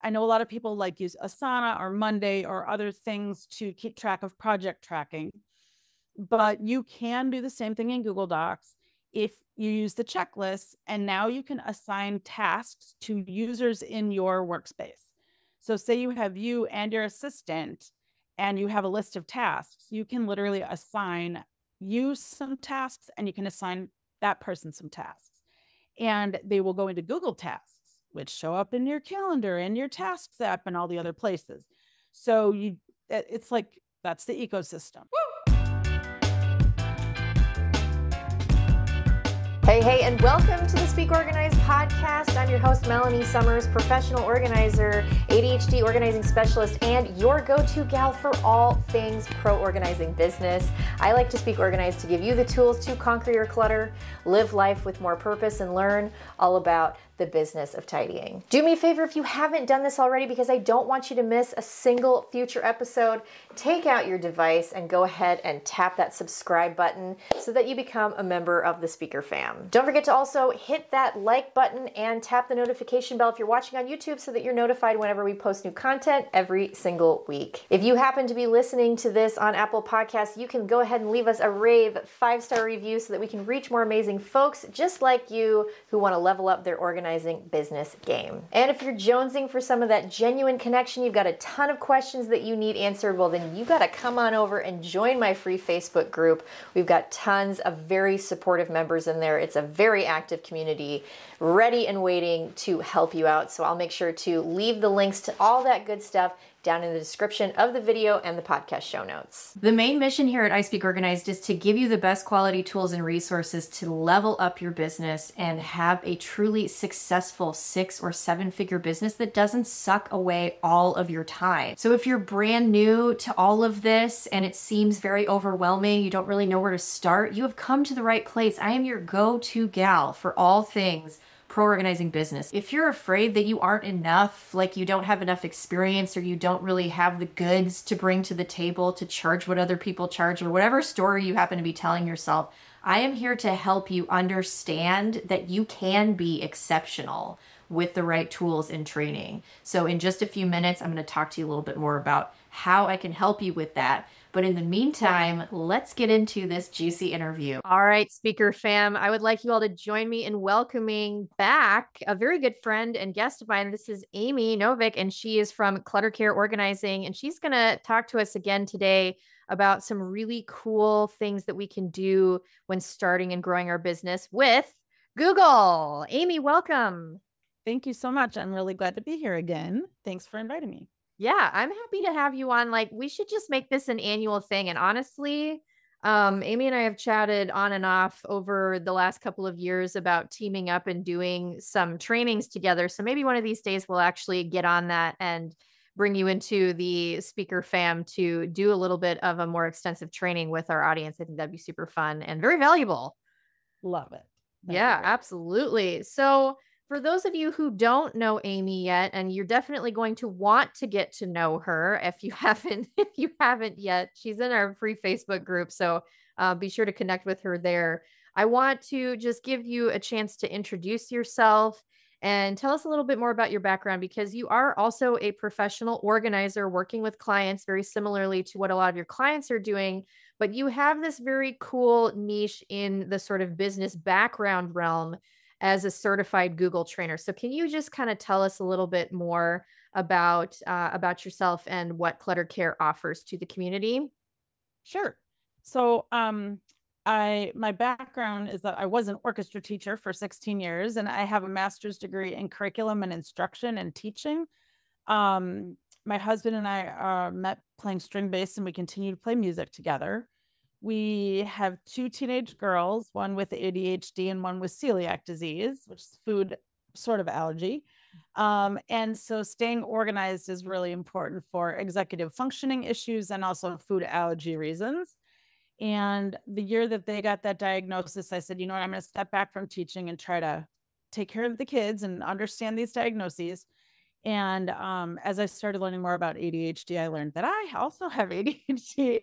I know a lot of people like use Asana or Monday or other things to keep track of project tracking, but you can do the same thing in Google Docs if you use the checklist, and now you can assign tasks to users in your workspace. So say you have you and your assistant and you have a list of tasks, you can literally assign you some tasks and you can assign that person some tasks. And they will go into Google Tasks, which show up in your calendar and your tasks app and all the other places. So it's like, that's the ecosystem. Hey, and welcome to the Speak Organized podcast. I'm your host, Melanie Summers, professional organizer, ADHD organizing specialist, and your go-to gal for all things pro organizing business. I like to speak organized to give you the tools to conquer your clutter, live life with more purpose, and learn all about the business of tidying. Do me a favor if you haven't done this already, because I don't want you to miss a single future episode. Take out your device and go ahead and tap that subscribe button so that you become a member of the Speaker fam. Don't forget to also hit that like button and tap the notification bell if you're watching on YouTube so that you're notified whenever we post new content every single week. If you happen to be listening to this on Apple Podcasts, you can go ahead and leave us a rave 5-star review so that we can reach more amazing folks just like you who want to level up their organizing business game. And if you're jonesing for some of that genuine connection, you've got a ton of questions that you need answered, well then you got to come on over and join my free Facebook group. We've got tons of very supportive members in there. It's a very active community, ready and waiting to help you out. So I'll make sure to leave the links to all that good stuff down in the description of the video and the podcast show notes. The main mission here at I Speak Organized is to give you the best quality tools and resources to level up your business and have a truly successful 6- or 7-figure business that doesn't suck away all of your time. So if you're brand new to all of this and it seems very overwhelming, you don't really know where to start, you have come to the right place. I am your go-to gal for all things pro organizing business. If you're afraid that you aren't enough, like you don't have enough experience or you don't really have the goods to bring to the table to charge what other people charge or whatever story you happen to be telling yourself, I am here to help you understand that you can be exceptional with the right tools and training. So in just a few minutes, I'm going to talk to you a little bit more about how I can help you with that. But in the meantime, let's get into this juicy interview. All right, Speaker fam, I would like you all to join me in welcoming back a very good friend and guest of mine. This is Amy Novick, and she is from Clutter Care Organizing, and she's going to talk to us again today about some really cool things that we can do when starting and growing our business with Google. Amy, welcome. Thank you so much. I'm really glad to be here again. Thanks for inviting me. Yeah, I'm happy to have you on. Like, we should just make this an annual thing. And honestly, Amy and I have chatted on and off over the last couple of years about teaming up and doing some trainings together. So maybe one of these days we'll actually get on that and bring you into the Speaker fam to do a little bit of a more extensive training with our audience. I think that'd be super fun and very valuable. Love it. Yeah, absolutely. So for those of you who don't know Amy yet, and you're definitely going to want to get to know her if you haven't yet, she's in our free Facebook group. So be sure to connect with her there. I want to just give you a chance to introduce yourself and tell us a little bit more about your background, because you are also a professional organizer working with clients very similarly to what a lot of your clients are doing, but you have this very cool niche in the sort of business background realm as a certified Google trainer. So can you just kind of tell us a little bit more about yourself and what Clutter Care offers to the community? Sure. So my background is that I was an orchestra teacher for 16 years, and I have a master's degree in curriculum and instruction and teaching. My husband and I met playing string bass, and we continue to play music together. We have 2 teenage girls, one with ADHD and one with celiac disease, which is food sort of allergy. And so staying organized is really important for executive functioning issues and also food allergy reasons. And the year that they got that diagnosis, I said, you know what, I'm going to step back from teaching and try to take care of the kids and understand these diagnoses. And as I started learning more about ADHD, I learned that I also have ADHD.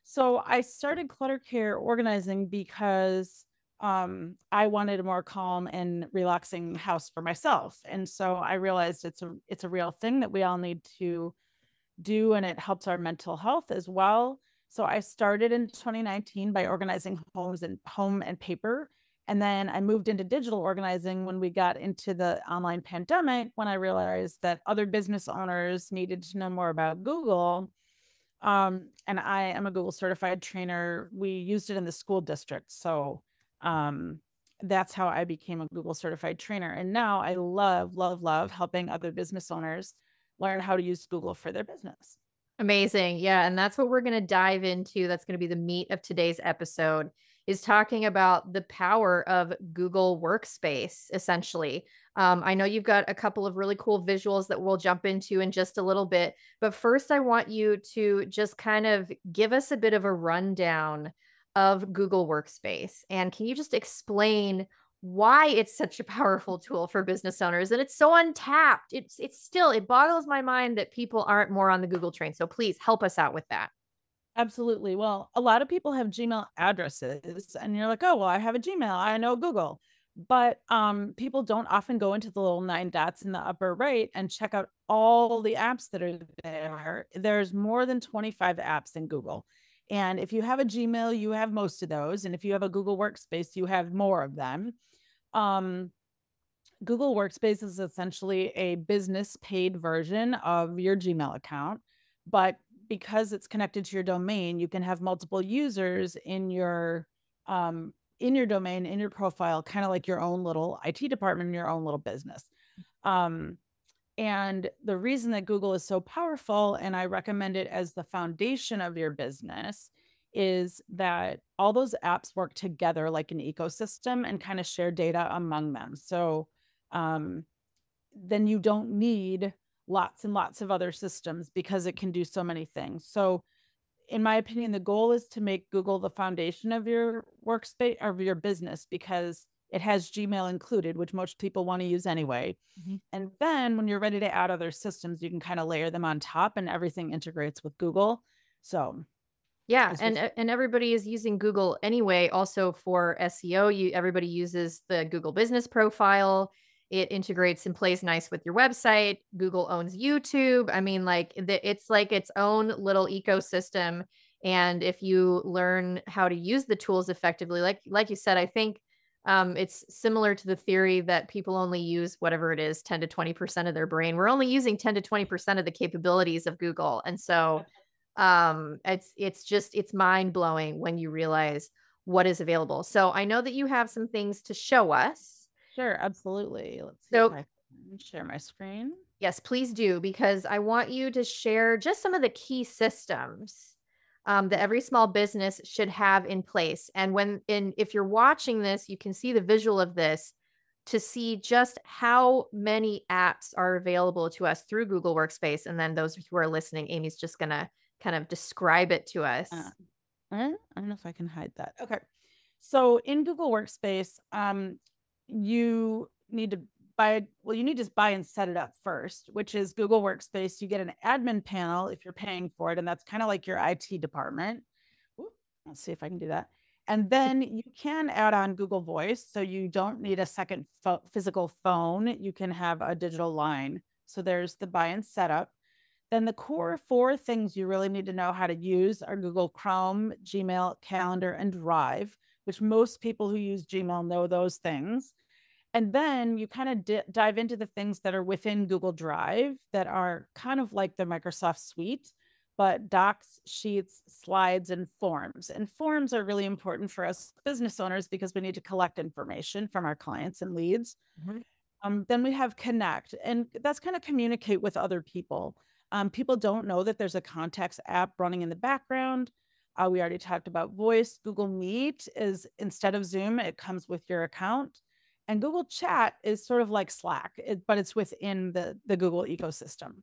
So I started Clutter Care Organizing because I wanted a more calm and relaxing house for myself. And so I realized it's a real thing that we all need to do, and it helps our mental health as well. So I started in 2019 by organizing home and paper. And then I moved into digital organizing when we got into the online pandemic, when I realized that other business owners needed to know more about Google. And I am a Google certified trainer. We used it in the school district. So that's how I became a Google certified trainer. And now I love, love, love helping other business owners learn how to use Google for their business. Amazing. Yeah. And that's what we're going to dive into. That's going to be the meat of today's episode, is talking about the power of Google Workspace, essentially. I know you've got a couple of really cool visuals that we'll jump into in just a little bit. But first, I want you to just kind of give us a bit of a rundown of Google Workspace. And can you just explain why it's such a powerful tool for business owners, and it's so untapped? It boggles my mind that people aren't more on the Google train. So please help us out with that. Absolutely. Well, a lot of people have Gmail addresses, and you're like, oh, well, I have a Gmail. I know Google. But people don't often go into the little 9 dots in the upper right and check out all the apps that are there. There's more than 25 apps in Google. And if you have a Gmail, you have most of those. And if you have a Google Workspace, you have more of them. Google Workspace is essentially a business paid version of your Gmail account, but because it's connected to your domain, you can have multiple users in your domain, in your profile, kind of like your own little IT department, your own little business. And the reason that Google is so powerful, and I recommend it as the foundation of your business, is that all those apps work together like an ecosystem and kind of share data among them. So then you don't need lots and lots of other systems because it can do so many things. So in my opinion, the goal is to make Google the foundation of your workspace, of your business, because it has Gmail included, which most people want to use anyway. Mm-hmm. And then when you're ready to add other systems, you can kind of layer them on top, and everything integrates with Google. So yeah, and everybody is using Google anyway. Also for SEO, everybody uses the Google business profile. It integrates and plays nice with your website. Google owns YouTube. I mean, it's like its own little ecosystem. And if you learn how to use the tools effectively, like you said, I think it's similar to the theory that people only use whatever it is, 10 to 20% of their brain. We're only using 10 to 20% of the capabilities of Google. And so it's mind blowing when you realize what is available. So I know that you have some things to show us. Sure, absolutely. Let's see if I can share my screen. Yes, please do, because I want you to share just some of the key systems that every small business should have in place. And if you're watching this, you can see the visual of this to see just how many apps are available to us through Google Workspace. And then those who are listening, Amy's just going to kind of describe it to us. I don't know if I can hide that. Okay. So in Google Workspace, you need to buy and set it up first, which is Google Workspace. You get an admin panel if you're paying for it, and that's kind of like your IT department. Let's see if I can do that. And then you can add on Google Voice, so you don't need a second physical phone. You can have a digital line. So there's the buy and setup. Then the core 4 things you really need to know how to use are Google Chrome, Gmail, Calendar, and Drive, which most people who use Gmail know those things. And then you kind of dive into the things that are within Google Drive that are kind of like the Microsoft suite, but docs, sheets, slides, and forms. And forms are really important for us business owners because we need to collect information from our clients and leads. Mm-hmm. Then we have Connect, and that's kind of communicate with other people. People don't know that there's a contacts app running in the background. We already talked about Voice. Google Meet is, instead of Zoom, it comes with your account. And Google Chat is sort of like Slack, but it's within the Google ecosystem.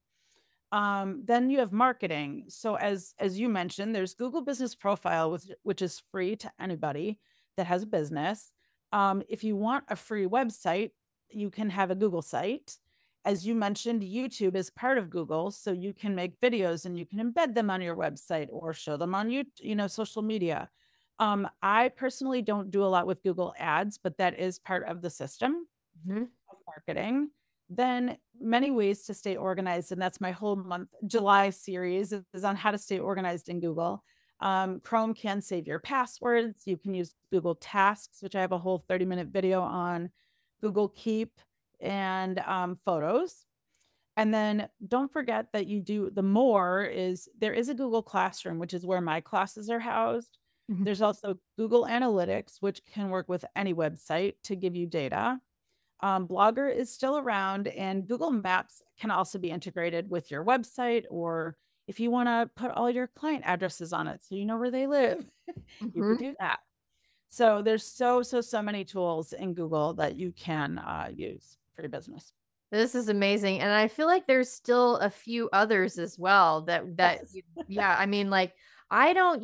Then you have marketing. So as you mentioned, there's Google Business Profile, which is free to anybody that has a business. If you want a free website, you can have a Google site. As you mentioned, YouTube is part of Google, so you can make videos and you can embed them on your website or show them on social media. I personally don't do a lot with Google Ads, but that is part of the system of marketing. Then many ways to stay organized. And that's my whole month, July series is on how to stay organized in Google. Chrome can save your passwords. You can use Google Tasks, which I have a whole 30-minute video on, Google Keep, and Photos. And then don't forget that there is a Google Classroom, which is where my classes are housed. There's also Google Analytics, which can work with any website to give you data. Blogger is still around, and Google Maps can also be integrated with your website, or if you want to put all your client addresses on it so you know where they live, you can do that. So there's so many tools in Google that you can use for your business. This is amazing. And I feel like there's still a few others as well that Yes. yeah, I mean, like I don't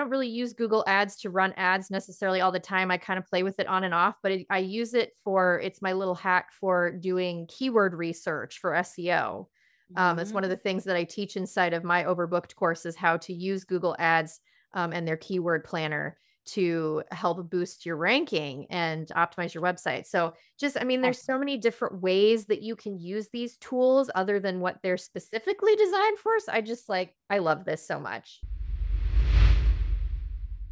really use Google Ads to run ads necessarily all the time. I kind of play with it on and off, but I use it it's my little hack for doing keyword research for SEO. It's one of the things that I teach inside of my Overbooked course is how to use Google Ads and their keyword planner to help boost your ranking and optimize your website. So I mean, there's so many different ways that you can use these tools other than what they're specifically designed for. So I love this so much.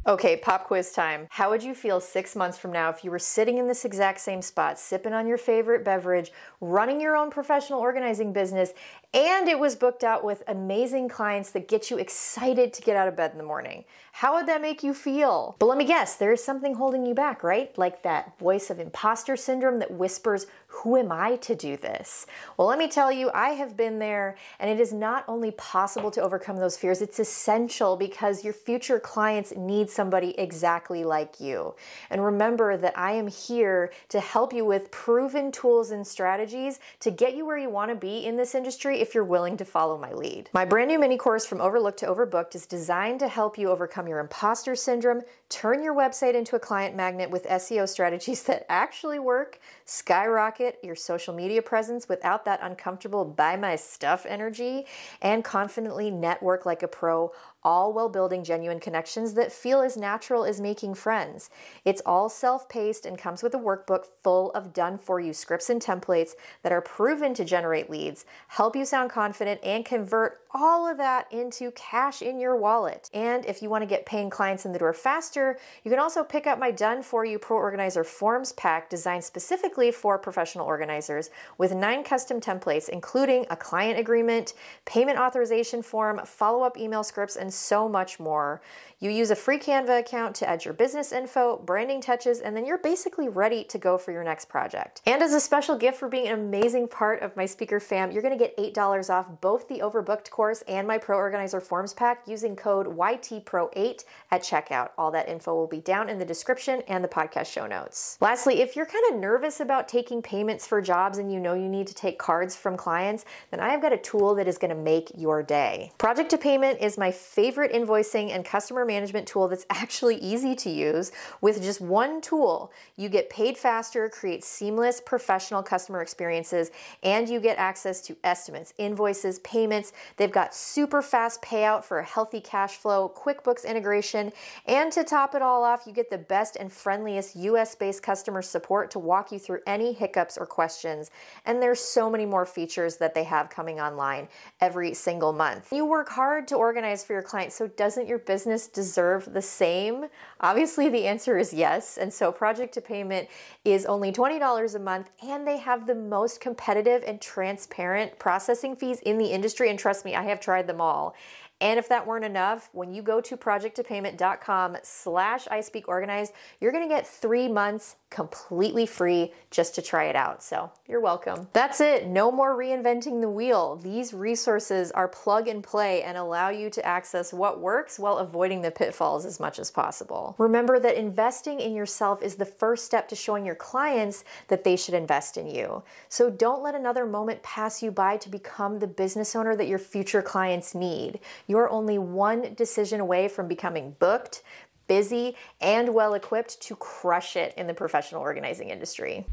Okay, pop quiz time. How would you feel 6 months from now if you were sitting in this exact same spot, sipping on your favorite beverage, running your own professional organizing business, and it was booked out with amazing clients that get you excited to get out of bed in the morning? How would that make you feel? But let me guess, there is something holding you back, right? Like that voice of imposter syndrome that whispers, who am I to do this? Well, let me tell you, I have been there, and it is not only possible to overcome those fears, it's essential because your future clients need somebody exactly like you. And remember that I am here to help you with proven tools and strategies to get you where you want to be in this industry if you're willing to follow my lead. My brand new mini course From Overlooked to Overbooked is designed to help you overcome your imposter syndrome, turn your website into a client magnet with SEO strategies that actually work, skyrocket your social media presence without that uncomfortable buy my stuff energy, and confidently network like a pro, all while building genuine connections that feel as natural as making friends. It's all self-paced and comes with a workbook full of done-for-you scripts and templates that are proven to generate leads, help you sound confident, and convert all of that into cash in your wallet. And if you want to get paying clients in the door faster, you can also pick up my done-for-you Pro Organizer Forms pack designed specifically for professional organizers with 9 custom templates, including a client agreement, payment authorization form, follow-up email scripts, and so much more. You use a free Canva account to add your business info, branding touches, and then you're basically ready to go for your next project. And as a special gift for being an amazing part of my speaker fam, you're going to get $8 off both the Overbooked course and my Pro Organizer Forms pack using code YTPRO8 at checkout. All that info will be down in the description and the podcast show notes. Lastly, if you're kind of nervous about taking payments for jobs and you know you need to take cards from clients, then I have got a tool that is going to make your day. Project to Payment is my favorite invoicing and customer management tool that's actually easy to use. With just one tool, you get paid faster, create seamless professional customer experiences, and you get access to estimates, invoices, payments. They've got super fast payout for a healthy cash flow, QuickBooks integration, and to top it all off, you get the best and friendliest US-based customer support to walk you through any hiccups or questions. And there's so many more features that they have coming online every single month. You work hard to organize for your clients, so doesn't your business deserve the same? Obviously, the answer is yes. And so Project to Payment is only $20 a month, and they have the most competitive and transparent processing fees in the industry. And trust me, I have tried them all. And if that weren't enough, when you go to projecttopayment.com/ispeakorganized, you're going to get 3 months completely free just to try it out. So you're welcome. That's it. No more reinventing the wheel. These resources are plug and play and allow you to access what works while avoiding the pitfalls as much as possible. Remember that investing in yourself is the first step to showing your clients that they should invest in you. So don't let another moment pass you by to become the business owner that your future clients need. You're only one decision away from becoming booked, busy, and well-equipped to crush it in the professional organizing industry.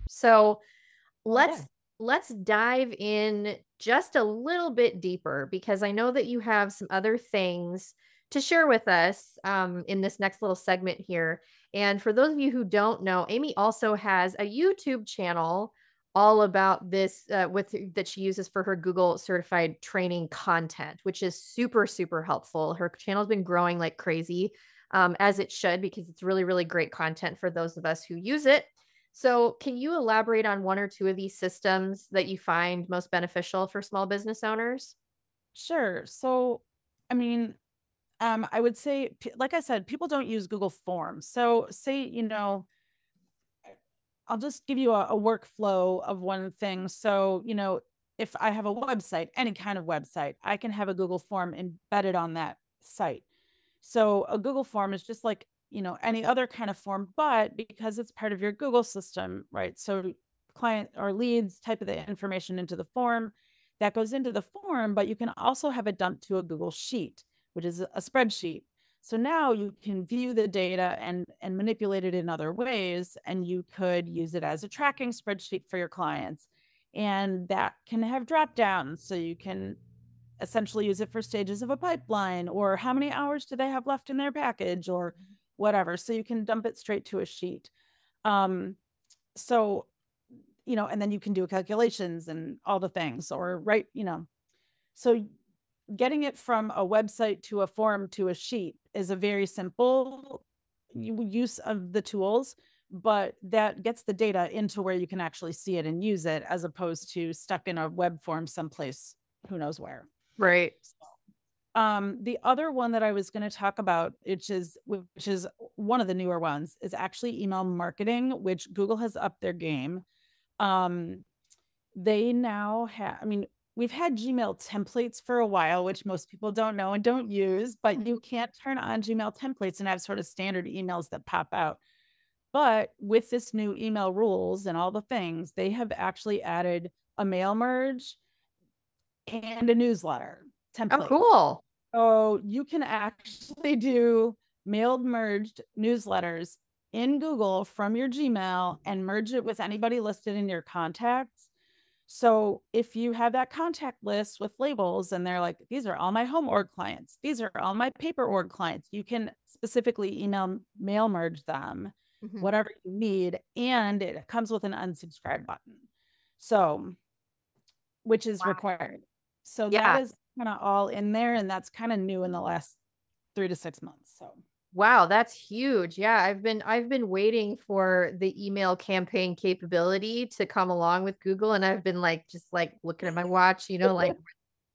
So let's dive in just a little bit deeper, because I know that you have some other things to share with us in this next little segment here. And for those of you who don't know, Amy also has a YouTube channel all about this that she uses for her Google certified training content, which is super, super helpful. Her channel's been growing like crazy, as it should, because it's really, really great content for those of us who use it. So can you elaborate on one or two of these systems that you find most beneficial for small business owners? Sure. So, I mean, I would say, like I said, people don't use Google Forms. So say, I'll just give you a workflow of one thing. So, if I have a website, any kind of website, I can have a Google form embedded on that site. So a Google form is just like, any other kind of form, but because it's part of your Google system, right? So client or leads type of the information into the form that goes into the form, but you can also have it dumped to a Google Sheet, which is a spreadsheet. So now you can view the data and manipulate it in other ways, and you could use it as a tracking spreadsheet for your clients. And that can have drop downs, so you can essentially use it for stages of a pipeline, or how many hours do they have left in their package, or whatever. So you can dump it straight to a sheet. So, and then you can do calculations and all the things, or write, so getting it from a website to a form to a sheet is a very simple use of the tools, but that gets the data into where you can actually see it and use it, as opposed to stuck in a web form someplace, who knows where. Right. The other one that I was going to talk about, which is one of the newer ones, is actually email marketing, which Google has upped their game. They now have, we've had Gmail templates for a while, which most people don't know and don't use, but you can't turn on Gmail templates and have sort of standard emails that pop out. But with this new email rules and all the things, they have actually added a mail merge and a newsletter template. Oh, cool. So you can actually do mailed merged newsletters in Google from your Gmail and merge it with anybody listed in your contacts. So if you have that contact list with labels and they're like, these are all my home org clients, these are all my paper org clients, you can specifically mail merge them, whatever you need. And it comes with an unsubscribe button. So, which is required. So that is kind of all in there. And that's kind of new in the last 3 to 6 months. So. Wow, that's huge. Yeah, I've been waiting for the email campaign capability to come along with Google, and I've been just looking at my watch,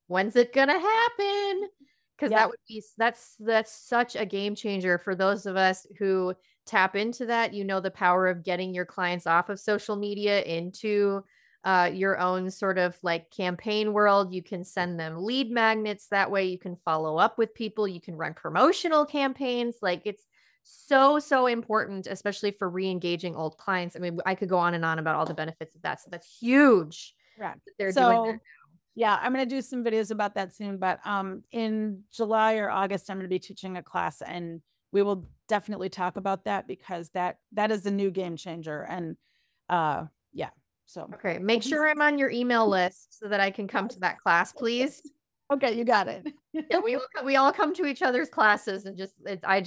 when's it gonna happen? Because that's such a game changer for those of us who tap into that. The power of getting your clients off of social media into your own sort of campaign world. You can send them lead magnets. That way you can follow up with people. You can run promotional campaigns. It's so, so important, especially for re-engaging old clients. I could go on and on about all the benefits of that. So that's huge. Right. They're doing that now. Yeah, I'm going to do some videos about that soon, but in July or August, I'm going to be teaching a class, and we will definitely talk about that, because that is a new game changer. And yeah. So, okay, make sure I'm on your email list so that I can come to that class, please. Okay, you got it. Yeah, we all come to each other's classes, and I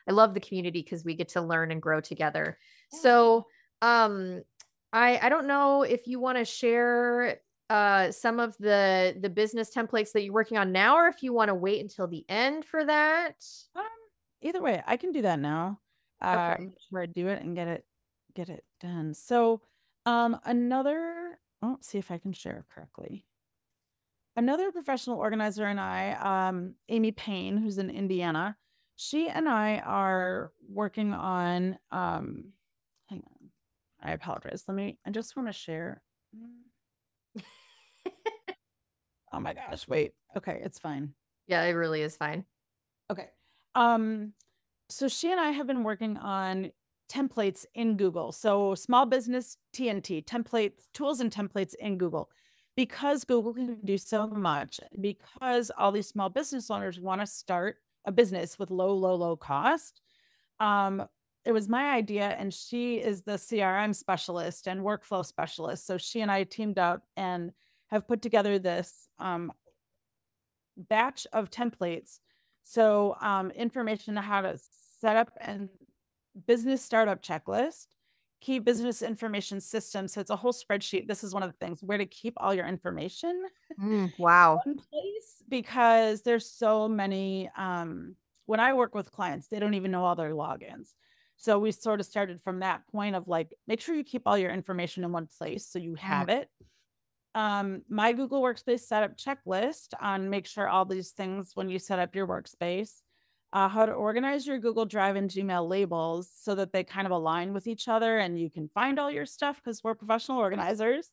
love the community because we get to learn and grow together. Yeah. So, I don't know if you want to share some of the business templates that you're working on now, or if you want to wait until the end for that. Either way, I can do that now. Okay. Where I do it and get it done. So. See if I can share correctly. Another professional organizer and I, Amy Payne, who's in Indiana, she and I are working on, hang on, I apologize. I just want to share. Oh my gosh, wait. Okay, it's fine. Yeah, it really is fine. Okay. So she and I have been working on templates in Google. So small business TNT templates, tools and templates in Google, because Google can do so much, because all these small business owners want to start a business with low cost. It was my idea, and she is the CRM specialist and workflow specialist. So she and I teamed up and have put together this batch of templates So information on how to set up and business startup checklist, key business information system. So it's a whole spreadsheet. This is one of the things, where to keep all your information Wow. in one place, because there's so many, when I work with clients, they don't even know all their logins. So we sort of started from that point of like, make sure you keep all your information in one place so you have it. My Google Workspace setup checklist on make sure all these things when you set up your workspace, how to organize your Google Drive and Gmail labels so that they kind of align with each other and you can find all your stuff because we're professional organizers.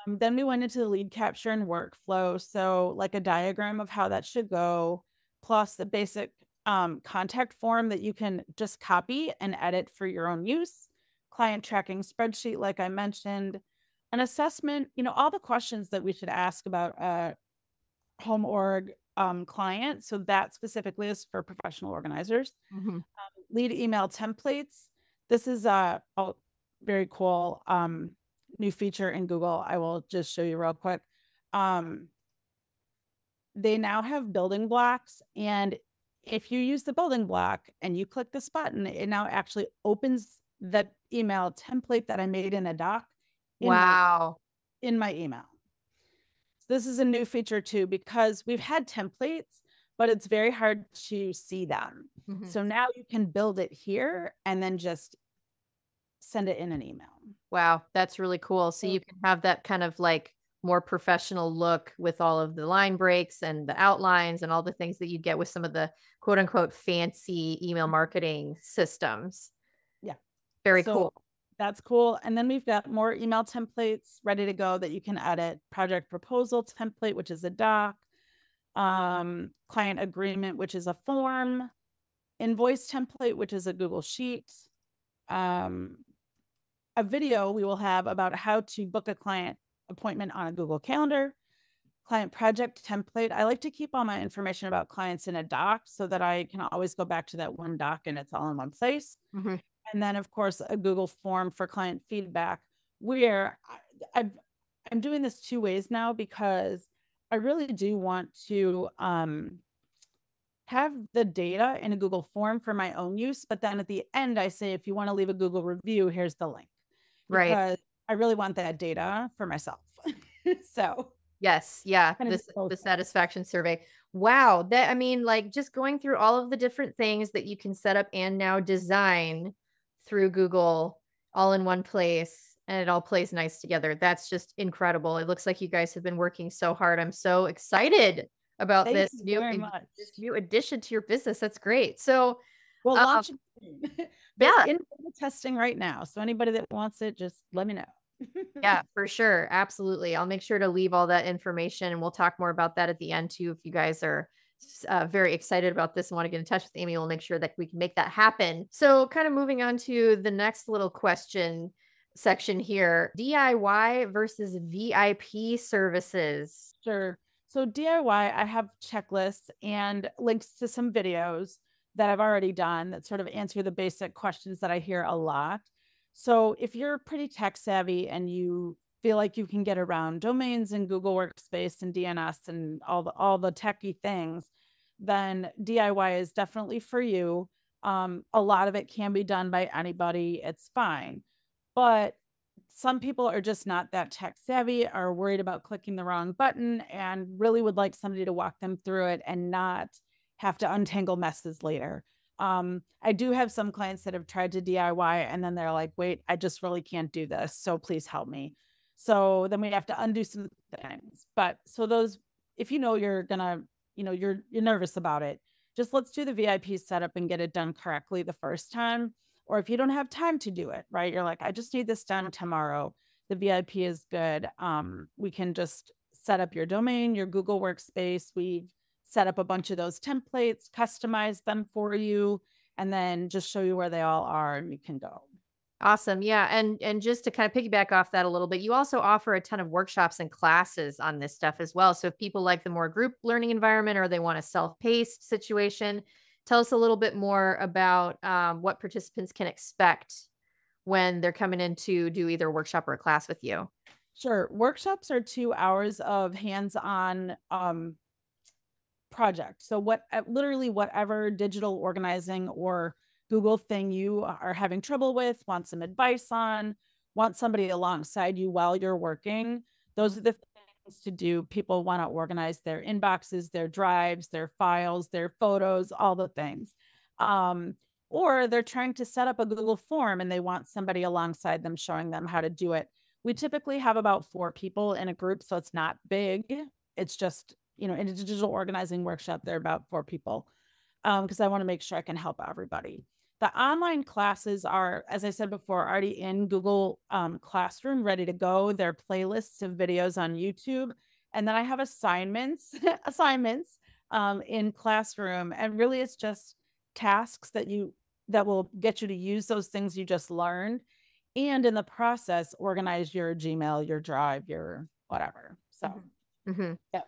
Then we went into the lead capture and workflow. So like a diagram of how that should go, plus the basic contact form that you can just copy and edit for your own use, client tracking spreadsheet, like I mentioned, an assessment, all the questions that we should ask about a home org client. So that specifically is for professional organizers. Lead email templates. This is a very cool new feature in Google. I will just show you real quick. They now have building blocks, and if you use the building block and you click this button, it now actually opens the email template that I made in a doc in my email. So this is a new feature too, because we've had templates, but it's very hard to see them. So now you can build it here and then just send it in an email. Wow, that's really cool. So you can have that kind of like more professional look with all of the line breaks and the outlines and all the things that you get with some of the quote unquote fancy email marketing systems. Yeah. Very cool. That's cool. And then we've got more email templates ready to go that you can edit. Project proposal template, which is a doc, client agreement, which is a form, invoice template, which is a Google Sheet, a video we will have about how to book a client appointment on a Google Calendar, client project template. I like to keep all my information about clients in a doc so that I can always go back to that one doc and it's all in one place. And then, of course, a Google form for client feedback, where I'm doing this 2 ways now because I really do want to have the data in a Google form for my own use. But then at the end, I say, if you want to leave a Google review, here's the link. Because I really want that data for myself. So yes. Yeah. The satisfaction survey. Wow. That, I mean, like just going through all of the different things that you can set up and now design through Google all in one place, and it all plays nice together. That's just incredible. It looks like you guys have been working so hard. I'm so excited about this new addition to your business. That's great. So we'll launch it. Yeah. In testing right now. So anybody that wants it, just let me know. Yeah, for sure. Absolutely. I'll make sure to leave all that information, and we'll talk more about that at the end too. If you guys are very excited about this and want to get in touch with Amy, we'll make sure that we can make that happen. So kind of moving on to the next little question section here, DIY versus VIP services. Sure. So DIY, I have checklists and links to some videos that I've already done that sort of answer the basic questions that I hear a lot. So if you're pretty tech savvy and you feel like you can get around domains and Google Workspace and DNS and all the techie things, then DIY is definitely for you. A lot of it can be done by anybody. It's fine. But some people are just not that tech savvy, are worried about clicking the wrong button, and really would like somebody to walk them through it and not have to untangle messes later. I do have some clients that have tried to DIY and then they're like, wait, I just really can't do this. So please help me. So then we have to undo some things. But so those, if you're gonna, you're nervous about it, just let's do the VIP setup and get it done correctly the first time. Or if you don't have time to do it, right? You're like, I just need this done tomorrow. The VIP is good. We can just set up your domain, your Google Workspace. We set up a bunch of those templates, customize them for you, and then just show you where they all are and you can go. Awesome. Yeah. And just to kind of piggyback off that a little bit, you also offer a ton of workshops and classes on this stuff as well. So if people like the more group learning environment or they want a self-paced situation, tell us a little bit more about what participants can expect when they're coming in to do either a workshop or a class with you. Sure. Workshops are 2 hours of hands-on project. So literally whatever digital organizing or Google thing you are having trouble with, want some advice on, want somebody alongside you while you're working, those are the things to do. People want to organize their inboxes, their drives, their files, their photos, all the things. Or they're trying to set up a Google form and they want somebody alongside them showing them how to do it. We typically have about 4 people in a group, so it's not big. It's just, in a digital organizing workshop, there are about 4 people, because I want to make sure I can help everybody. The online classes are, as I said before, already in Google Classroom, ready to go. They're playlists of videos on YouTube. And then I have assignments in Classroom. And really it's just tasks that will get you to use those things you just learned. And in the process, organize your Gmail, your Drive, your whatever. So, yeah.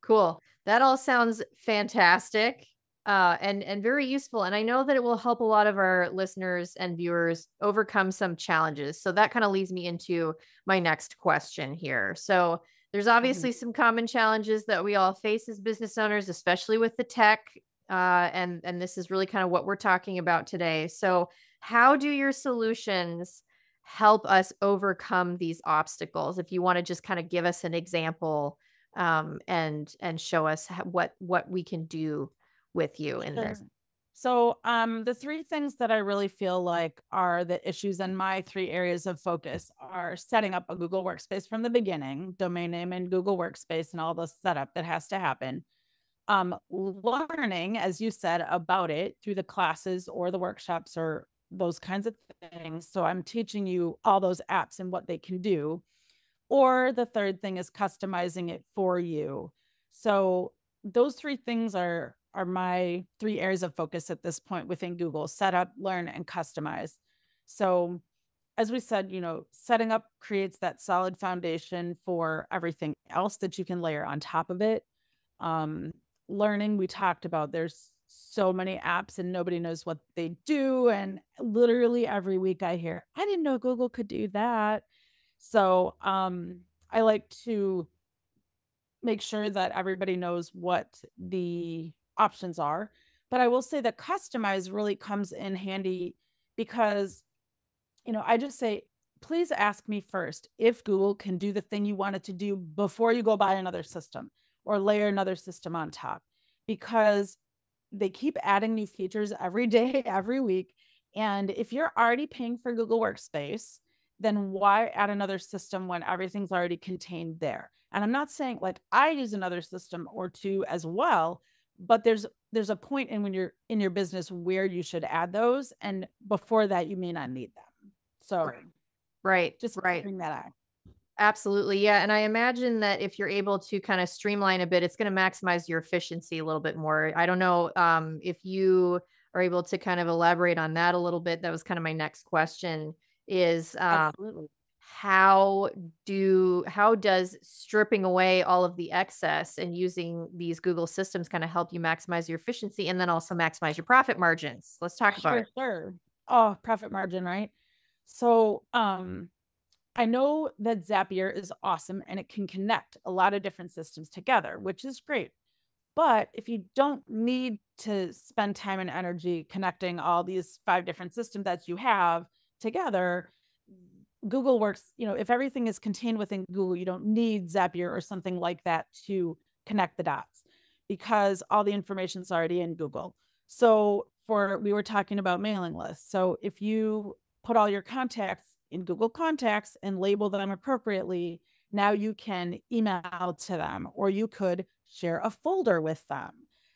Cool. That all sounds fantastic. And very useful. And I know that it will help a lot of our listeners and viewers overcome some challenges. So that kind of leads me into my next question here. So there's obviously some common challenges that we all face as business owners, especially with the tech. And this is really kind of what we're talking about today. So how do your solutions help us overcome these obstacles? If you want to just kind of give us an example, and show us what we can do with you in this. So the 3 things that I really feel like are the issues in my 3 areas of focus are setting up a Google Workspace from the beginning, domain name and Google Workspace and all the setup that has to happen. Learning, as you said, about it through the classes or the workshops or those kinds of things. So I'm teaching you all those apps and what they can do. Or the third thing is customizing it for you. So those 3 things are my 3 areas of focus at this point within Google: set up, learn, and customize. So as we said, setting up creates that solid foundation for everything else that you can layer on top of it. Learning, we talked about, there's so many apps and nobody knows what they do. And literally every week I hear, I didn't know Google could do that. So I like to make sure that everybody knows what the options are. But I will say that customize really comes in handy because, I just say, please ask me first if Google can do the thing you want it to do before you go buy another system or layer another system on top, because they keep adding new features every day, every week. And if you're already paying for Google Workspace, then why add another system when everything's already contained there? And I'm not saying, like, I use another system or 2 as well, but there's a point in when you're in your business where you should add those. And before that, you may not need them. So just bring that out. Absolutely. Yeah. And I imagine that if you're able to kind of streamline a bit, it's going to maximize your efficiency a little bit more. I don't know if you are able to kind of elaborate on that a little bit. That was kind of my next question is how does stripping away all of the excess and using these Google systems kind of help you maximize your efficiency and then also maximize your profit margins? Let's talk about it. Sure. Oh, profit margin, right? So I know that Zapier is awesome and it can connect a lot of different systems together, which is great. But if you don't need to spend time and energy connecting all these 5 different systems that you have together, Google works, if everything is contained within Google, you don't need Zapier or something like that to connect the dots because all the information is already in Google. So we were talking about mailing lists. So if you put all your contacts in Google Contacts and label them appropriately, now you can email to them, or you could share a folder with them.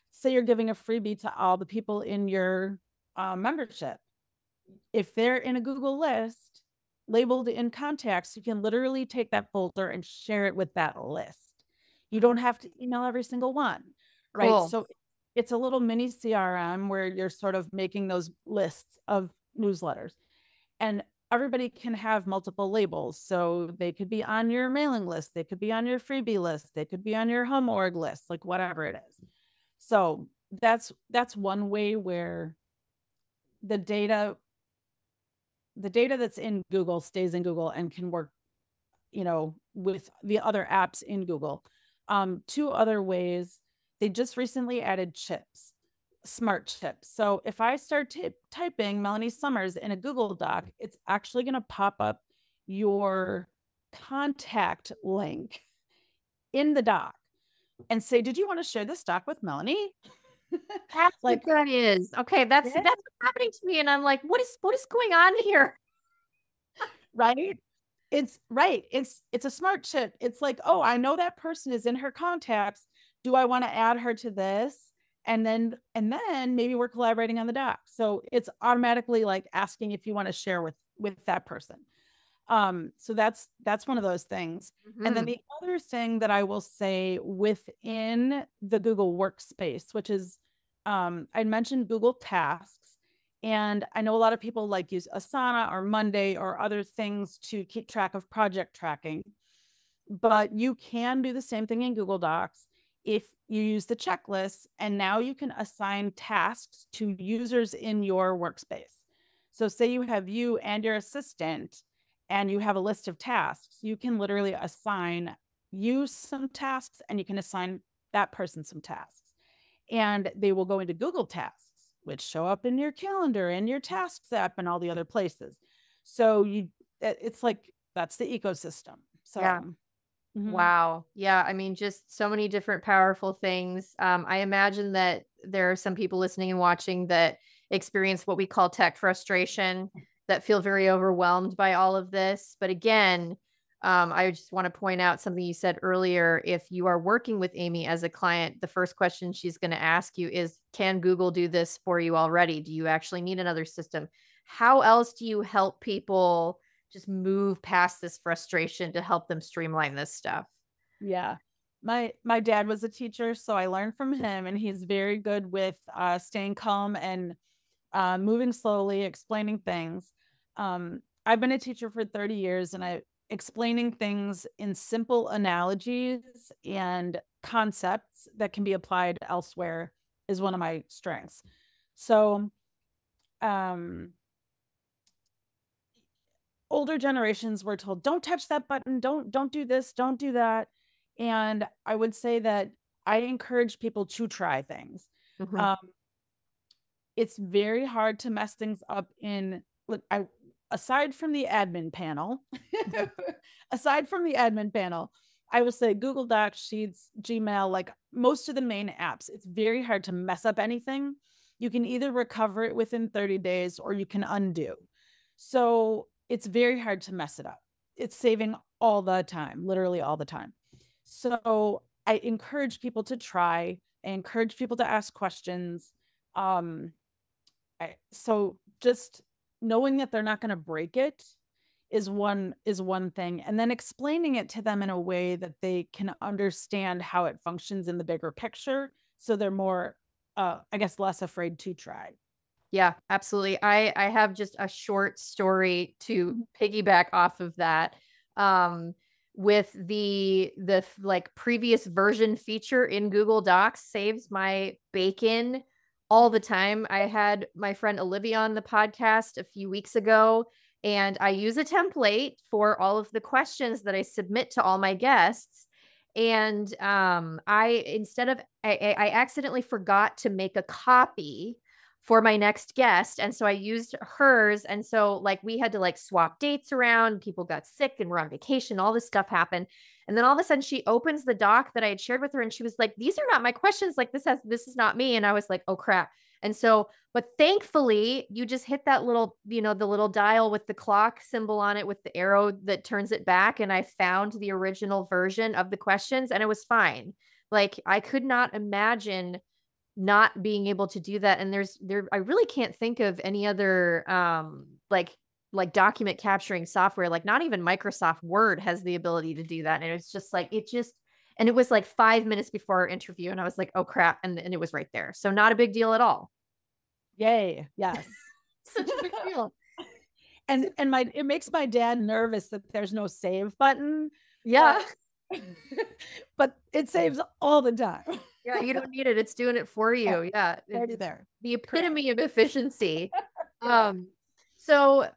Say you're giving a freebie to all the people in your membership. If they're in a Google list labeled in contacts, you can literally take that folder and share it with that list. You don't have to email every single one, right? Cool. So it's a little mini CRM where you're sort of making those lists of newsletters, and everybody can have multiple labels. So they could be on your mailing list, they could be on your freebie list, they could be on your home org list, like whatever it is. So that's one way where the data that's in Google stays in Google and can work, with the other apps in Google. 2 other ways, they just recently added chips, smart chips. So if I start typing Melanie Summers in a Google Doc, it's actually going to pop up your contact link in the doc and say, did you want to share this doc with Melanie? That's like, what that is. Okay. That's what's happening to me. And I'm like, what is going on here? Right. It's right. It's a smart chip. It's like, oh, I know that person is in her contacts. Do I want to add her to this? And then maybe we're collaborating on the doc. So it's automatically like asking if you want to share with that person. So that's one of those things. Mm-hmm. And then the other thing that I will say within the Google Workspace, which is, I mentioned Google Tasks, and I know a lot of people like use Asana or Monday or other things to keep track of project tracking, but you can do the same thing in Google Docs if you use the checklist, and now you can assign tasks to users in your workspace. So say you have you and your assistant, and you have a list of tasks, you can literally assign you some tasks, and you can assign that person some tasks, and they will go into Google Tasks, which show up in your calendar and your tasks app and all the other places. So it's like, that's the ecosystem. So yeah. Mm-hmm. Wow. Yeah. I mean, just so many different powerful things. I imagine that there are some people listening and watching that experience what we call tech frustration, that feel very overwhelmed by all of this. But again, I just want to point out something you said earlier. If you are working with Amy as a client, the first question she's going to ask you is, can Google do this for you already? Do you actually need another system? How else do you help people just move past this frustration to help them streamline this stuff? Yeah. My dad was a teacher, so I learned from him, and he's very good with staying calm and moving slowly, explaining things. I've been a teacher for 30 years, and explaining things in simple analogies and concepts that can be applied elsewhere is one of my strengths. So, older generations were told, don't touch that button, don't do this, don't do that. And I would say that I encourage people to try things. Mm-hmm. It's very hard to mess things up aside from the admin panel, I would say Google Docs, Sheets, Gmail, like most of the main apps, it's very hard to mess up anything. You can either recover it within 30 days or you can undo. So it's very hard to mess it up. It's saving all the time, literally all the time. So I encourage people to try. I encourage people to ask questions. So just knowing that they're not going to break it is one thing. And then explaining it to them in a way that they can understand how it functions in the bigger picture. So they're more, I guess, less afraid to try. Yeah, absolutely. I have just a short story to piggyback off of that. With the like previous version feature in Google Docs saves my bacon all the time. I had my friend Olivia on the podcast a few weeks ago, and I use a template for all of the questions that I submit to all my guests. And I accidentally forgot to make a copy for my next guest. And so I used hers. And so like we had to like swap dates around. People got sick and were on vacation. All this stuff happened. And then all of a sudden she opens the doc that I had shared with her, and she was like, these are not my questions. Like this is not me. And I was like, oh crap. And so, but thankfully you just hit that little, the little dial with the clock symbol on it with the arrow that turns it back. And I found the original version of the questions, and it was fine. Like I could not imagine not being able to do that. And I really can't think of any other, like document capturing software, like not even Microsoft Word has the ability to do that. And it's just like, and it was like 5 minutes before our interview. And I was like, oh crap. And it was right there. So not a big deal at all. Yay. Yes. Such a big deal. And it makes my dad nervous that there's no save button. Yeah. But it saves all the time. Yeah, you don't need it. It's doing it for you. Yeah. Already there. The epitome of efficiency. So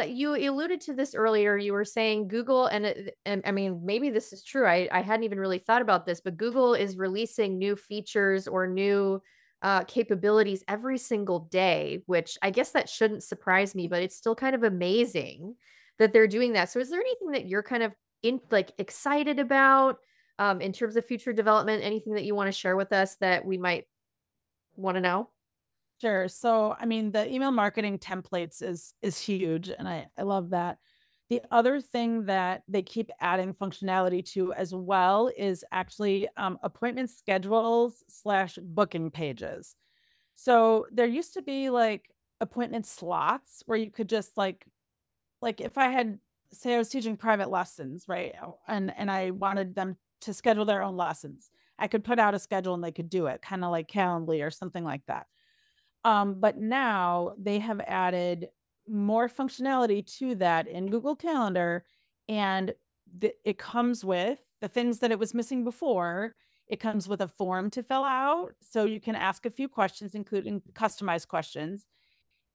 you alluded to this earlier. You were saying Google, and I mean, maybe this is true. I hadn't even really thought about this, but Google is releasing new features or new capabilities every single day, which I guess that shouldn't surprise me, but it's still kind of amazing that they're doing that. So is there anything that you're kind of excited about in terms of future development? Anything that you want to share with us that we might want to know? Sure. So, I mean, the email marketing templates is huge, and I love that. The other thing that they keep adding functionality to as well is actually appointment schedules slash booking pages. So there used to be like appointment slots where you could just like if I had, say I was teaching private lessons, right? And I wanted them to schedule their own lessons. I could put out a schedule and they could do it, kind of like Calendly or something like that. But now they have added more functionality to that in Google Calendar, and it comes with the things that it was missing before. It comes with a form to fill out, so you can ask a few questions, including customized questions.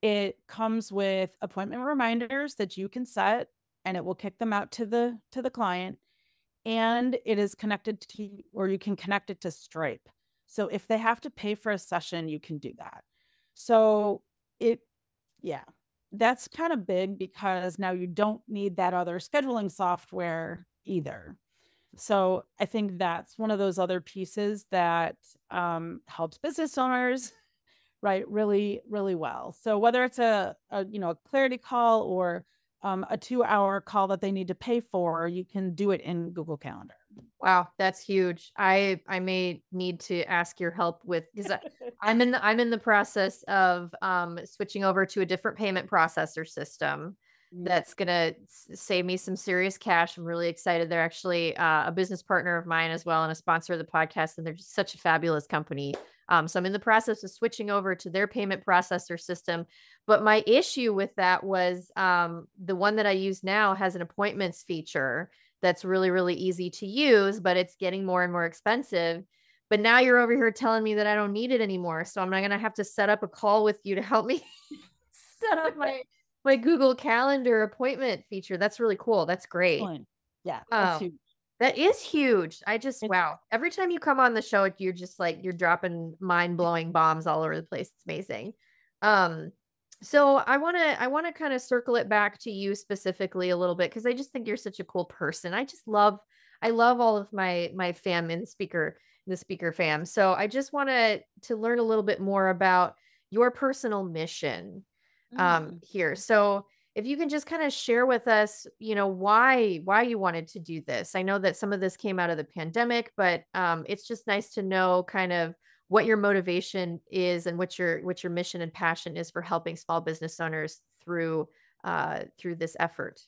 It comes with appointment reminders that you can set, and it will kick them out to the client. And it is connected to, or you can connect it to Stripe. So if they have to pay for a session, you can do that. So it, yeah, that's kind of big because now you don't need that other scheduling software either. So I think that's one of those other pieces that helps business owners, right, really, really well. So whether it's a clarity call or a 2-hour call that they need to pay for, you can do it in Google Calendar. Wow, that's huge. I may need to ask your help with, because I'm in the process of switching over to a different payment processor system that's gonna save me some serious cash. I'm really excited. They're actually a business partner of mine as well and a sponsor of the podcast, and they're just such a fabulous company. So I'm in the process of switching over to their payment processor system. But my issue with that was the one that I use now has an appointments feature that's really, really easy to use, but it's getting more and more expensive. But now you're over here telling me that I don't need it anymore. So I'm not going to have to set up a call with you to help me set up my Google Calendar appointment feature. That's really cool. That's great. Yeah, that's huge. That is huge. Wow. Every time you come on the show, you're just like, you're dropping mind-blowing bombs all over the place. It's amazing. So I want to kind of circle it back to you specifically a little bit, because I just think you're such a cool person. I love all of my fam in the speaker fam. So I just wanted to learn a little bit more about your personal mission here. So if you can just kind of share with us, why you wanted to do this. I know that some of this came out of the pandemic, but it's just nice to know kind of what your motivation is and what your mission and passion is for helping small business owners through this effort.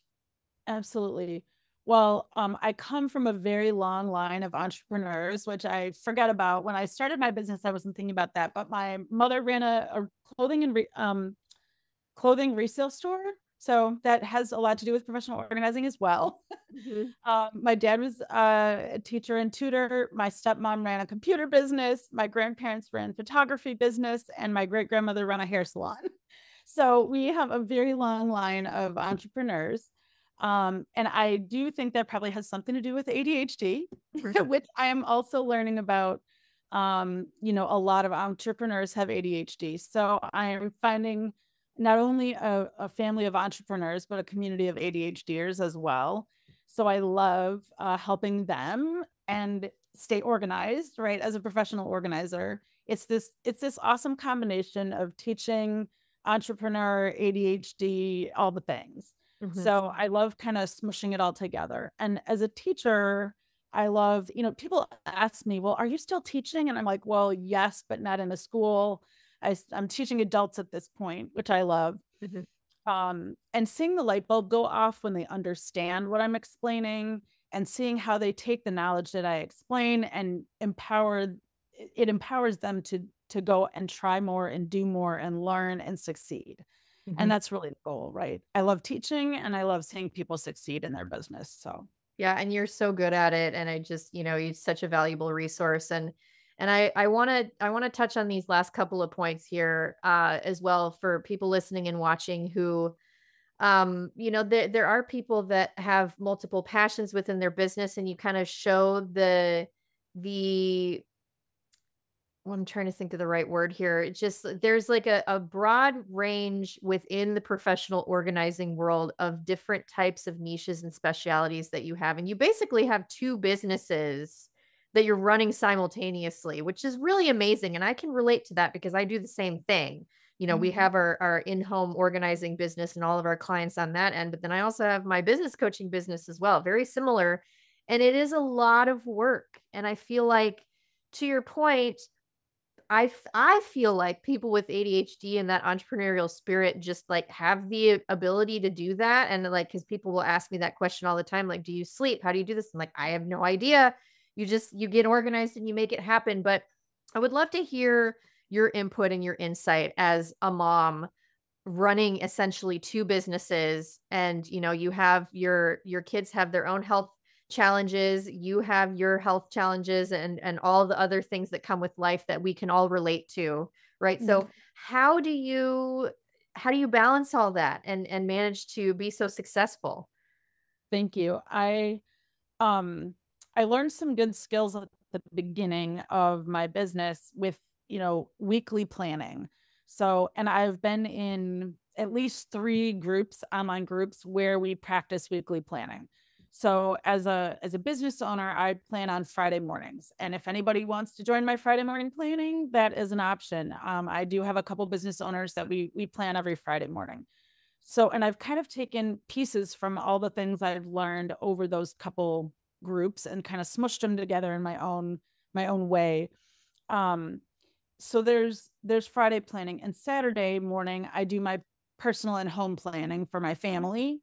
Absolutely. Well, I come from a very long line of entrepreneurs, which I forget about. When I started my business, I wasn't thinking about that, but my mother ran a clothing resale store. So that has a lot to do with professional organizing as well. My dad was a teacher and tutor. My stepmom ran a computer business. My grandparents ran photography business, and my great grandmother ran a hair salon. So we have a very long line of entrepreneurs. And I do think that probably has something to do with ADHD, which I am also learning about. A lot of entrepreneurs have ADHD. So I am finding not only a family of entrepreneurs, but a community of ADHDers as well. So I love helping them and stay organized, right? As a professional organizer, it's this awesome combination of teaching, entrepreneur, ADHD, all the things. So I love kind of smushing it all together. And as a teacher, I love, people ask me, well, are you still teaching? And I'm like, well, yes, but not in a school. I'm teaching adults at this point, which I love. And seeing the light bulb go off when they understand what I'm explaining, and seeing how they take the knowledge that I explain and empowers them to go and try more and do more and learn and succeed. And that's really the goal, right? I love teaching, and I love seeing people succeed in their business. So yeah, and you're so good at it. And I just, you're such a valuable resource. And I want to touch on these last couple of points here as well for people listening and watching who You know, there are people that have multiple passions within their business, and you kind of show well, I'm trying to think of the right word here. It's just there's like a broad range within the professional organizing world of different types of niches and specialities that you have. And you basically have two businesses that you're running simultaneously, which is really amazing. And I can relate to that because I do the same thing. You know, we have our in-home organizing business and all of our clients on that end, but then I also have my business coaching business as well, very similar. And it is a lot of work. And I feel like, to your point, I feel like people with ADHD and that entrepreneurial spirit just like have the ability to do that. And like, because people will ask me that question all the time, like, do you sleep? How do you do this? I'm like, I have no idea. You get organized and you make it happen. But I would love to hear your input and your insight as a mom running essentially two businesses. And, you know, you have your kids have their own health challenges, you have your health challenges, and all the other things that come with life that we can all relate to, right? So how do you balance all that and manage to be so successful? Thank you. I learned some good skills at the beginning of my business with, you know, weekly planning. So, and I've been in at least 3 groups, online groups, where we practice weekly planning. So as a business owner, I plan on Friday mornings. And if anybody wants to join my Friday morning planning, that is an option. I do have a couple business owners that we plan every Friday morning. So, and I've kind of taken pieces from all the things I've learned over those couple groups and kind of smushed them together in my own way. So there's Friday planning, and Saturday morning I do my personal and home planning for my family.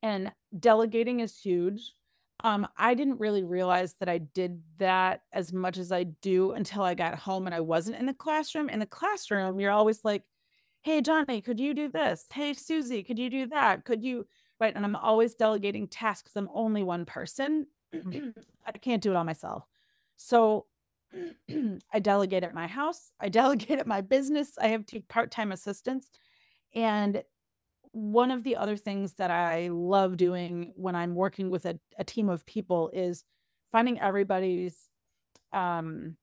And delegating is huge. I didn't really realize that I did that as much as I do until I got home and I wasn't in the classroom. In the classroom, you're always like, hey, Johnny, could you do this? Hey, Susie, could you do that? Could you, right? And I'm always delegating tasks. I'm only one person. I can't do it all myself. So I delegate at my house. I delegate at my business. I have 2 part-time assistants. And one of the other things that I love doing when I'm working with a team of people is finding everybody's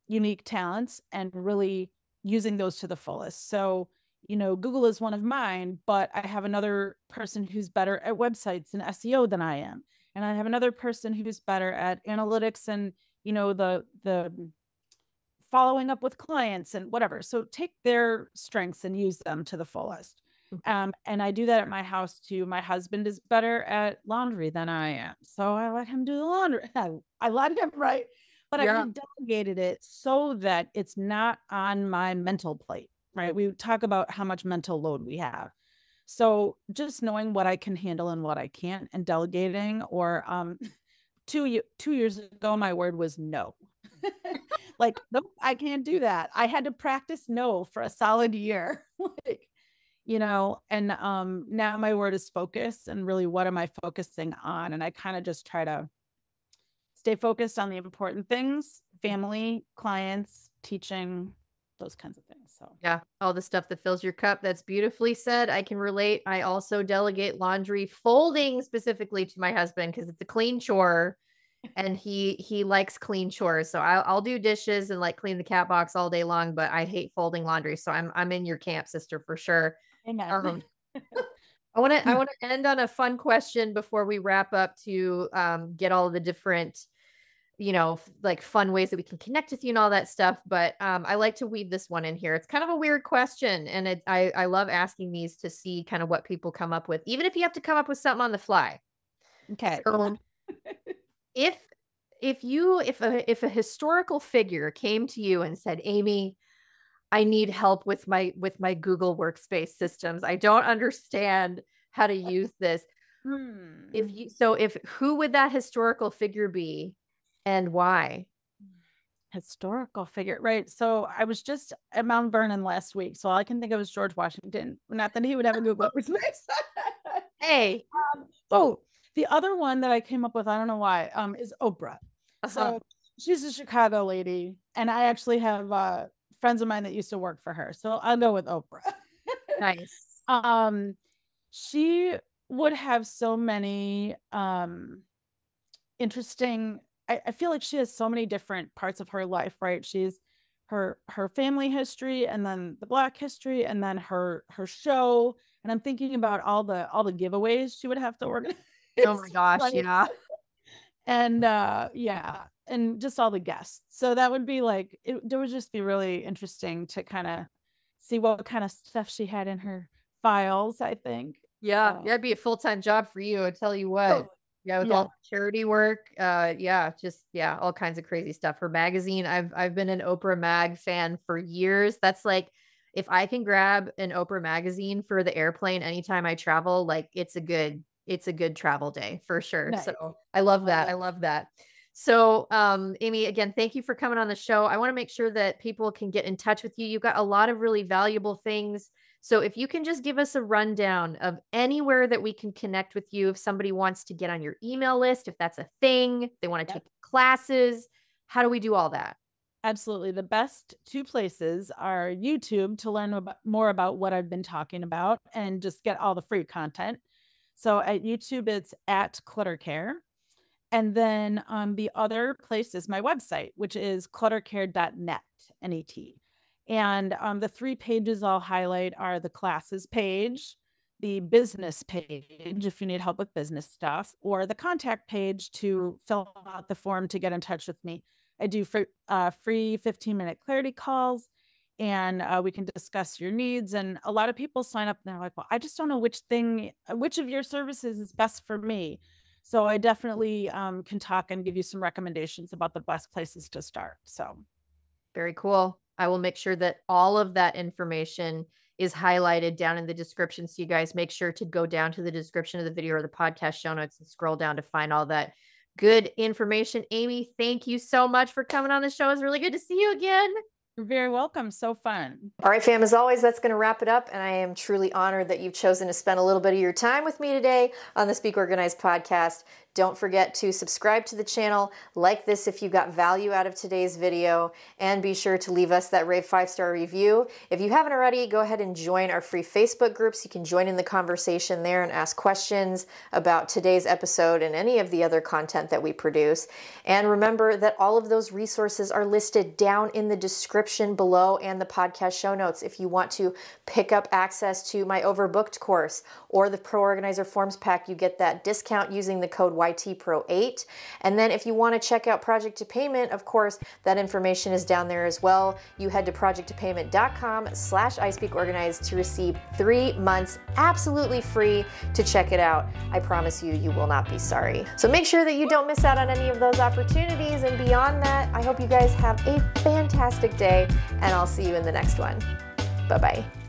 unique talents and really using those to the fullest. So, you know, Google is one of mine, but I have another person who's better at websites and SEO than I am. And I have another person who's better at analytics and, you know, the following up with clients and whatever. So take their strengths and use them to the fullest. And I do that at my house too. My husband is better at laundry than I am, so I let him do the laundry. I let him, right? But I delegated it so that it's not on my mental plate, right? We talk about how much mental load we have. So just knowing what I can handle and what I can't, and delegating. Or 2 years ago, my word was no. Like, nope, I can't do that. I had to practice no for a solid year. Like, you know, and now my word is focus, and really, what am I focusing on? And I kind of just try to stay focused on the important things: family, clients, teaching, those kinds of things. So yeah, all the stuff that fills your cup. That's beautifully said. I can relate. I also delegate laundry folding specifically to my husband because it's a clean chore, and he likes clean chores. So I'll do dishes and like clean the cat box all day long, but I hate folding laundry. So I'm in your camp, sister, for sure. amen. I want to end on a fun question before we wrap up to get all of the different, you know, like fun ways that we can connect with you and all that stuff. But I like to weave this one in here. It's kind of a weird question, and I love asking these to see kind of what people come up with, even if you have to come up with something on the fly. Okay. So, if a historical figure came to you and said, Amy, I need help with my Google Workspace systems, I don't understand how to use this. Who would that historical figure be, and why? Historical figure, right? So I was just at Mount Vernon last week, so all I can think of is George Washington. Not that he would have a Google Workspace. Hey. The other one that I came up with, I don't know why, is Oprah. So she's a Chicago lady, and I actually have friends of mine that used to work for her, so I'll go with Oprah. Nice. She would have so many interesting, I feel like she has so many different parts of her life, right? She's her family history, and then the Black history, and then her show. And I'm thinking about all the giveaways she would have to organize. Oh my gosh, Like, yeah. and yeah, and just all the guests. So that would be like, it would just be really interesting to kind of see what kind of stuff she had in her files, I think. Yeah, that'd be a full-time job for you, I tell you what. Yeah, with all the charity work, yeah, just all kinds of crazy stuff. Her magazine, I've been an Oprah Mag fan for years. That's like, if I can grab an Oprah magazine for the airplane anytime I travel, like it's a good travel day for sure. Nice. So I love that. I love that. So, Amy, again, thank you for coming on the show. I want to make sure that people can get in touch with you. You've got a lot of really valuable things. So if you can just give us a rundown of anywhere that we can connect with you, if somebody wants to get on your email list, if that's a thing, they want to take classes, how do we do all that? Absolutely. The best two places are YouTube to learn more about what I've been talking about and just get all the free content. So at YouTube, it's at Clutter Care. And then the other place is my website, which is cluttercare.net, N-E-T. And the 3 pages I'll highlight are the classes page, the business page, if you need help with business stuff, or the contact page to fill out the form to get in touch with me. I do free 15-minute clarity calls, and we can discuss your needs. And a lot of people sign up and they're like, well, I just don't know which of your services is best for me. So I definitely can talk and give you some recommendations about the best places to start. So very cool. I will make sure that all of that information is highlighted down in the description. So you guys make sure to go down to the description of the video or the podcast show notes and scroll down to find all that good information. Amy, thank you so much for coming on the show. It's really good to see you again. You're very welcome. So fun. All right, fam, as always, that's going to wrap it up. And I am truly honored that you've chosen to spend a little bit of your time with me today on the Speak Organized podcast. Don't forget to subscribe to the channel, like this if you got value out of today's video, and be sure to leave us that rave 5-star review. If you haven't already, go ahead and join our free Facebook groups. You can join in the conversation there and ask questions about today's episode and any of the other content that we produce. And remember that all of those resources are listed down in the description below and the podcast show notes. If you want to pick up access to my Overbooked course or the Pro Organizer Forms Pack, you get that discount using the code YTPro8. And then if you want to check out Project to Payment, of course, that information is down there as well. You head to projecttopayment.com/iSpeakOrganized to receive 3 months absolutely free to check it out. I promise you, you will not be sorry. So make sure that you don't miss out on any of those opportunities. And beyond that, I hope you guys have a fantastic day, and I'll see you in the next one. Bye-bye.